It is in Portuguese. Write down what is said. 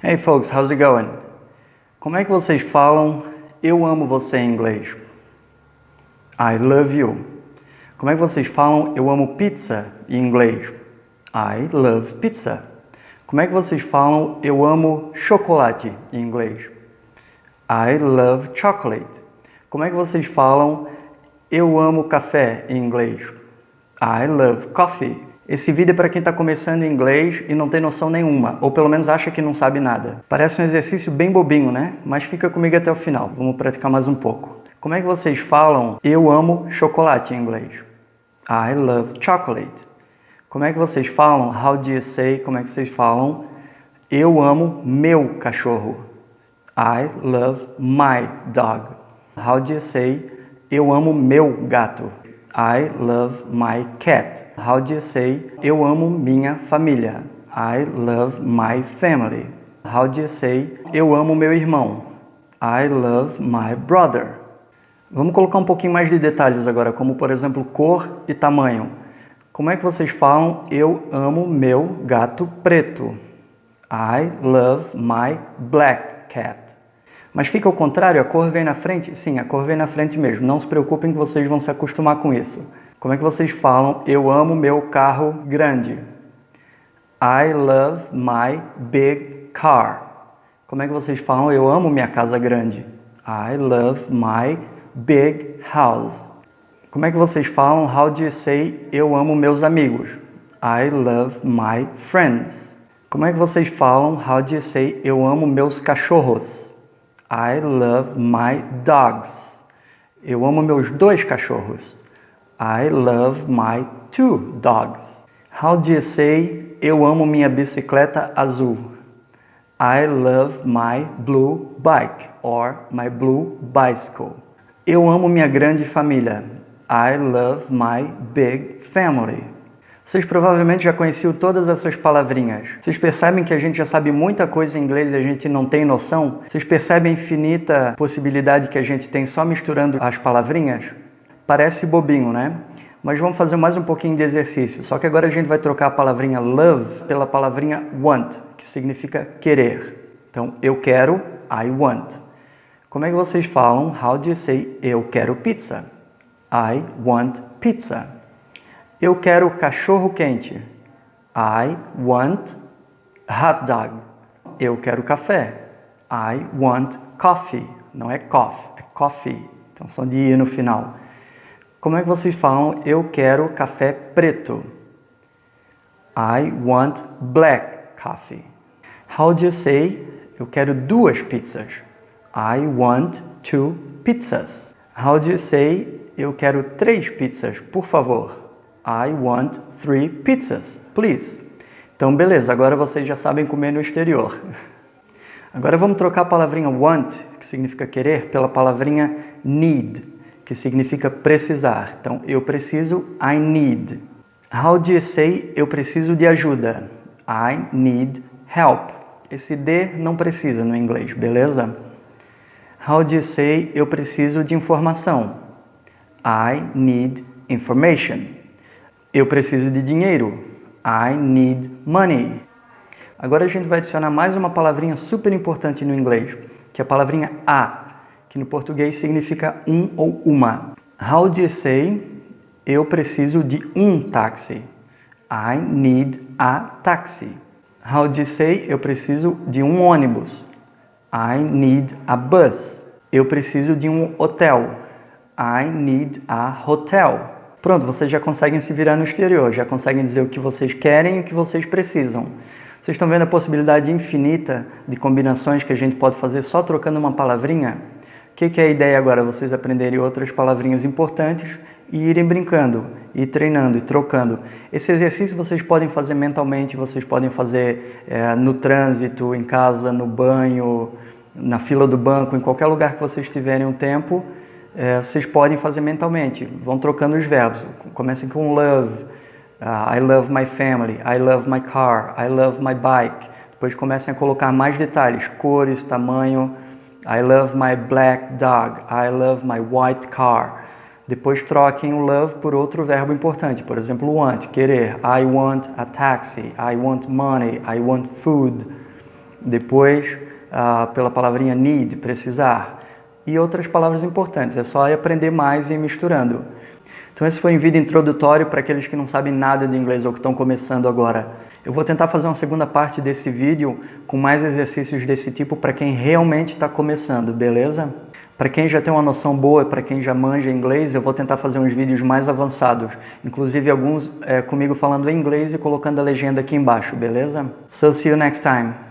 Hey folks, how's it going? Como é que vocês falam eu amo você em inglês? I love you. Como é que vocês falam eu amo pizza em inglês? I love pizza. Como é que vocês falam eu amo chocolate em inglês? I love chocolate. Como é que vocês falam eu amo café em inglês? I love coffee. Esse vídeo é para quem está começando em inglês e não tem noção nenhuma, ou pelo menos acha que não sabe nada. Parece um exercício bem bobinho, né? Mas fica comigo até o final, vamos praticar mais um pouco. Como é que vocês falam eu amo chocolate em inglês? I love chocolate. Como é que vocês falam how do you say? Como é que vocês falam eu amo meu cachorro? I love my dog. How do you say eu amo meu gato? I love my cat. How do you say eu amo minha família? I love my family. How do you say eu amo meu irmão? I love my brother. Vamos colocar um pouquinho mais de detalhes agora, como por exemplo cor e tamanho. Como é que vocês falam eu amo meu gato preto? I love my black cat. Mas fica ao contrário, a cor vem na frente? Sim, a cor vem na frente mesmo. Não se preocupem que vocês vão se acostumar com isso. Como é que vocês falam eu amo meu carro grande? I love my big car. Como é que vocês falam eu amo minha casa grande? I love my big house. Como é que vocês falam how do you say eu amo meus amigos? I love my friends. Como é que vocês falam how do you say eu amo meus cachorros? I love my dogs. Eu amo meus dois cachorros. I love my two dogs. How do you say eu amo minha bicicleta azul? I love my blue bike or my blue bicycle. Eu amo minha grande família. I love my big family. Vocês provavelmente já conheciam todas essas palavrinhas. Vocês percebem que a gente já sabe muita coisa em inglês e a gente não tem noção? Vocês percebem a infinita possibilidade que a gente tem só misturando as palavrinhas? Parece bobinho, né? Mas vamos fazer mais um pouquinho de exercício. Só que agora a gente vai trocar a palavrinha love pela palavrinha want, que significa querer. Então, eu quero, I want. Como é que vocês falam? How do you say eu quero pizza? I want pizza. Eu quero cachorro quente. I want hot dog. Eu quero café. I want coffee. Não é cough, é coffee. Então, som de I no final. Como é que vocês falam eu quero café preto? I want black coffee. How do you say eu quero duas pizzas? I want two pizzas. How do you say eu quero 3 pizzas, por favor? I want 3 pizzas, please. Então, beleza, agora vocês já sabem comer no exterior. Agora vamos trocar a palavrinha want, que significa querer, pela palavrinha need, que significa precisar. Então, eu preciso, I need. How do you say eu preciso de ajuda? I need help. Esse de não precisa no inglês, beleza? How do you say eu preciso de informação? I need information. Eu preciso de dinheiro. I need money. Agora a gente vai adicionar mais uma palavrinha super importante no inglês, que é a palavrinha a, que no português significa um ou uma. How do you say eu preciso de um táxi? I need a taxi. How do you say eu preciso de um ônibus? I need a bus. Eu preciso de um hotel. I need a hotel. Pronto, vocês já conseguem se virar no exterior, já conseguem dizer o que vocês querem e o que vocês precisam. Vocês estão vendo a possibilidade infinita de combinações que a gente pode fazer só trocando uma palavrinha? O que é a ideia agora? Vocês aprenderem outras palavrinhas importantes e irem brincando, e treinando, e trocando. Esse exercício vocês podem fazer mentalmente, vocês podem fazer no trânsito, em casa, no banho, na fila do banco, em qualquer lugar que vocês tiverem um tempo. Vocês podem fazer mentalmente, vão trocando os verbos. Comecem com love, I love my family, I love my car, I love my bike. Depois comecem a colocar mais detalhes, cores, tamanho. I love my black dog, I love my white car. Depois troquem o love por outro verbo importante, por exemplo, want, querer. I want a taxi, I want money, I want food. Depois, pela palavrinha need, precisar. E outras palavras importantes. É só aprender mais e ir misturando. Então esse foi um vídeo introdutório para aqueles que não sabem nada de inglês ou que estão começando agora. Eu vou tentar fazer uma segunda parte desse vídeo com mais exercícios desse tipo para quem realmente está começando, beleza? Para quem já tem uma noção boa, para quem já manja inglês, eu vou tentar fazer uns vídeos mais avançados. Inclusive alguns comigo falando em inglês e colocando a legenda aqui embaixo, beleza? So see you next time.